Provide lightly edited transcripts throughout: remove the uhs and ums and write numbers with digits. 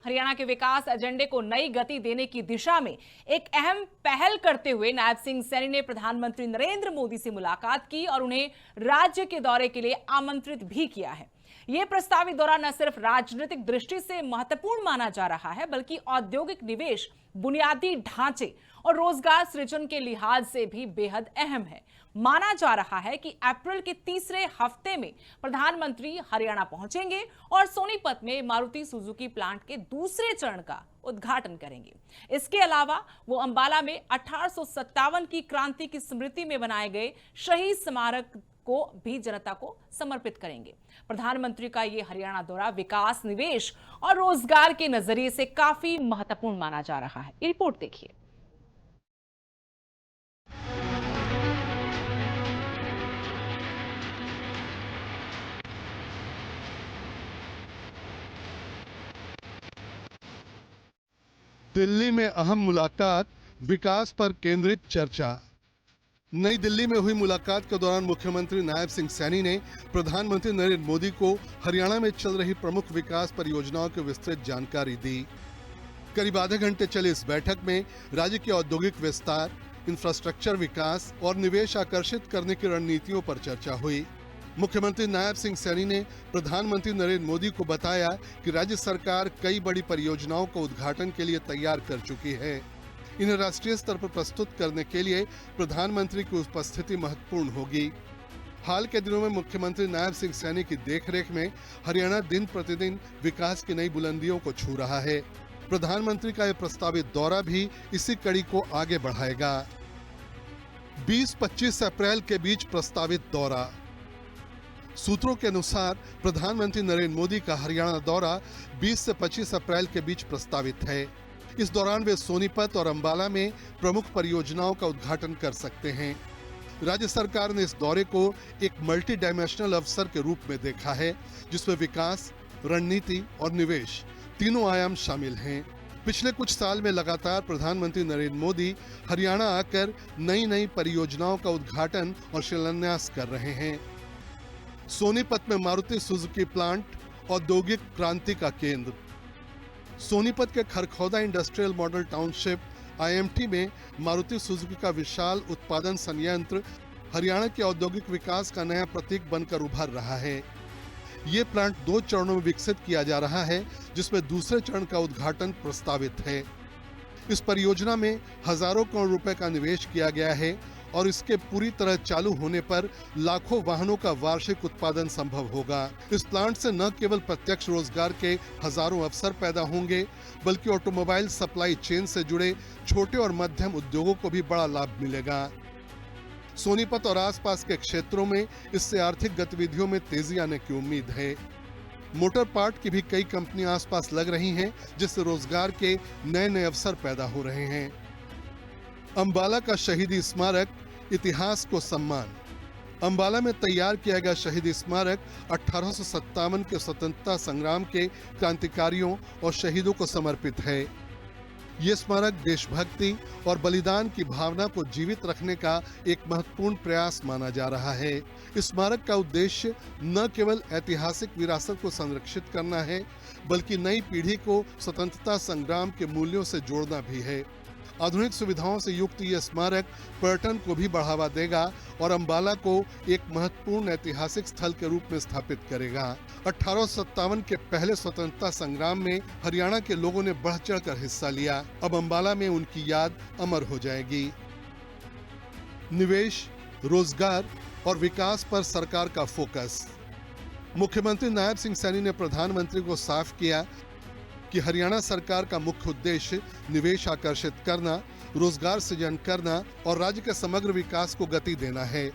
हरियाणा के विकास एजेंडे को नई गति देने की दिशा में एक अहम पहल करते हुए नायब सिंह सैनी ने प्रधानमंत्री नरेंद्र मोदी से मुलाकात की और उन्हें राज्य के दौरे के लिए आमंत्रित भी किया है। यह प्रस्तावित दौरा न सिर्फ राजनीतिक दृष्टि से महत्वपूर्ण माना जा रहा है, बल्कि औद्योगिक निवेश, बुनियादी ढांचे और रोजगार सृजन के लिहाज से भी बेहद अहम है। माना जा रहा है कि अप्रैल के तीसरे हफ्ते में प्रधानमंत्री हरियाणा पहुंचेंगे और सोनीपत में मारुति सुजुकी प्लांट के दूसरे चरण का उद्घाटन करेंगे। इसके अलावा वो अंबाला में 1857 की क्रांति की स्मृति में बनाए गए शहीद स्मारक को भी जनता को समर्पित करेंगे। प्रधानमंत्री का ये हरियाणा दौरा विकास, निवेश और रोजगार के नजरिए से काफी महत्वपूर्ण माना जा रहा है। ये रिपोर्ट देखिए। दिल्ली में अहम मुलाकात, विकास पर केंद्रित चर्चा। नई दिल्ली में हुई मुलाकात के दौरान मुख्यमंत्री नायब सिंह सैनी ने प्रधानमंत्री नरेंद्र मोदी को हरियाणा में चल रही प्रमुख विकास परियोजनाओं की विस्तृत जानकारी दी। करीब आधे घंटे चली इस बैठक में राज्य के औद्योगिक विस्तार, इंफ्रास्ट्रक्चर विकास और निवेश आकर्षित करने की रणनीतियों पर चर्चा हुई। मुख्यमंत्री नायब सिंह सैनी ने प्रधानमंत्री नरेंद्र मोदी को बताया कि राज्य सरकार कई बड़ी परियोजनाओं का उद्घाटन के लिए तैयार कर चुकी है। इन्हें राष्ट्रीय स्तर पर प्रस्तुत करने के लिए प्रधानमंत्री की उपस्थिति महत्वपूर्ण होगी। हाल के दिनों में मुख्यमंत्री नायब सिंह सैनी की देखरेख में हरियाणा दिन प्रतिदिन विकास की नई बुलंदियों को छू रहा है। प्रधानमंत्री का यह प्रस्तावित दौरा भी इसी कड़ी को आगे बढ़ाएगा। 20-25 अप्रैल के बीच प्रस्तावित दौरा। सूत्रों के अनुसार प्रधानमंत्री नरेंद्र मोदी का हरियाणा दौरा 20 से 25 अप्रैल के बीच प्रस्तावित है। इस दौरान वे सोनीपत और अंबाला में प्रमुख परियोजनाओं का उद्घाटन कर सकते हैं। राज्य सरकार ने इस दौरे को एक मल्टी डायमेंशनल अवसर के रूप में देखा है, जिसमें विकास, रणनीति और निवेश तीनों आयाम शामिल हैं। पिछले कुछ साल में लगातार प्रधानमंत्री नरेंद्र मोदी हरियाणा आकर नई नई परियोजनाओं का उद्घाटन और शिलान्यास कर रहे हैं। सोनीपत में मारुति सुजुकी प्लांट, औद्योगिक क्रांति का केंद्र। सोनीपत के Kharkhoda industrial model township IMT में मारुति सुजुकी का विशाल उत्पादन संयंत्र हरियाणा के औद्योगिक विकास का नया प्रतीक बनकर उभर रहा है। ये प्लांट 2 चरणों में विकसित किया जा रहा है, जिसमें दूसरे चरण का उद्घाटन प्रस्तावित है। इस परियोजना में हजारों करोड़ रुपए का निवेश किया गया है और इसके पूरी तरह चालू होने पर लाखों वाहनों का वार्षिक उत्पादन संभव होगा। इस प्लांट से न केवल प्रत्यक्ष रोजगार के हजारों अवसर पैदा होंगे, बल्कि ऑटोमोबाइल सप्लाई चेन से जुड़े छोटे और मध्यम उद्योगों को भी बड़ा लाभ मिलेगा। सोनीपत और आसपास के क्षेत्रों में इससे आर्थिक गतिविधियों में तेजी आने की उम्मीद है। मोटर पार्ट की भी कई कंपनियां आसपास लग रही हैं, जिससे रोजगार के नए नए अवसर पैदा हो रहे हैं। अंबाला का शहीदी स्मारक, इतिहास को सम्मान। अंबाला में तैयार किया गया शहीदी स्मारक 1857 के स्वतंत्रता संग्राम के क्रांतिकारियों और शहीदों को समर्पित है। ये स्मारक देशभक्ति और बलिदान की भावना को जीवित रखने का एक महत्वपूर्ण प्रयास माना जा रहा है। इस स्मारक का उद्देश्य न केवल ऐतिहासिक विरासत को संरक्षित करना है, बल्कि नई पीढ़ी को स्वतंत्रता संग्राम के मूल्यों से जोड़ना भी है। आधुनिक सुविधाओं से युक्त यह स्मारक पर्यटन को भी बढ़ावा देगा और अंबाला को एक महत्वपूर्ण ऐतिहासिक स्थल के रूप में स्थापित करेगा। 1857 के पहले स्वतंत्रता संग्राम में हरियाणा के लोगों ने बढ़ चढ़कर हिस्सा लिया। अब अंबाला में उनकी याद अमर हो जाएगी। निवेश, रोजगार और विकास पर सरकार का फोकस। मुख्यमंत्री नायब सिंह सैनी ने प्रधानमंत्री को साफ किया कि हरियाणा सरकार का मुख्य उद्देश्य निवेश आकर्षित करना, रोजगार सृजन करना और राज्य के समग्र विकास को गति देना है।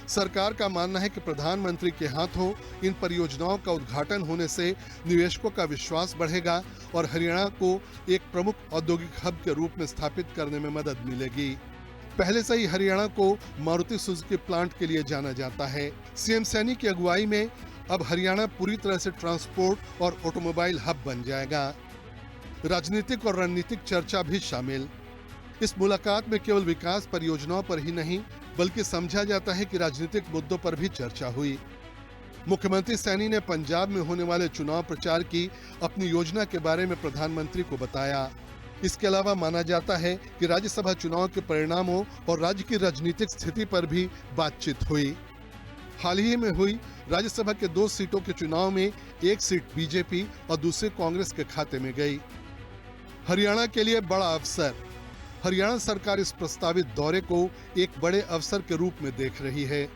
सरकार का मानना है कि प्रधानमंत्री के हाथों इन परियोजनाओं का उद्घाटन होने से निवेशकों का विश्वास बढ़ेगा और हरियाणा को एक प्रमुख औद्योगिक हब के रूप में स्थापित करने में मदद मिलेगी। पहले से ही हरियाणा को मारुति सुजुकी प्लांट के लिए जाना जाता है। CM सैनी की अगुवाई में अब हरियाणा पूरी तरह से ट्रांसपोर्ट और ऑटोमोबाइल हब बन जाएगा। राजनीतिक और रणनीतिक चर्चा भी शामिल। इस मुलाकात में केवल विकास परियोजनाओं पर ही नहीं, बल्कि समझा जाता है कि राजनीतिक मुद्दों पर भी चर्चा हुई। मुख्यमंत्री सैनी ने पंजाब में होने वाले चुनाव प्रचार की अपनी योजना के बारे में प्रधानमंत्री को बताया। इसके अलावा माना जाता है कि राज्यसभा चुनाव के परिणामों और राज्य की राजनीतिक स्थिति पर भी बातचीत हुई। हाल ही में हुई राज्यसभा के 2 सीटों के चुनाव में एक सीट बीजेपी और दूसरी कांग्रेस के खाते में गई। हरियाणा के लिए बड़ा अवसर। हरियाणा सरकार इस प्रस्तावित दौरे को एक बड़े अवसर के रूप में देख रही है।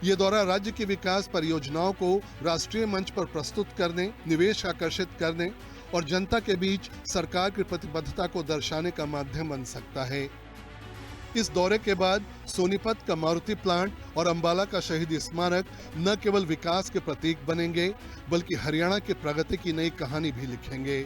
ये दौरा राज्य की विकास परियोजनाओं को राष्ट्रीय मंच पर प्रस्तुत करने, निवेश आकर्षित करने और जनता के बीच सरकार की प्रतिबद्धता को दर्शाने का माध्यम बन सकता है। इस दौरे के बाद सोनीपत का मारुति प्लांट और अंबाला का शहीद स्मारक न केवल विकास के प्रतीक बनेंगे, बल्कि हरियाणा की प्रगति की नई कहानी भी लिखेंगे।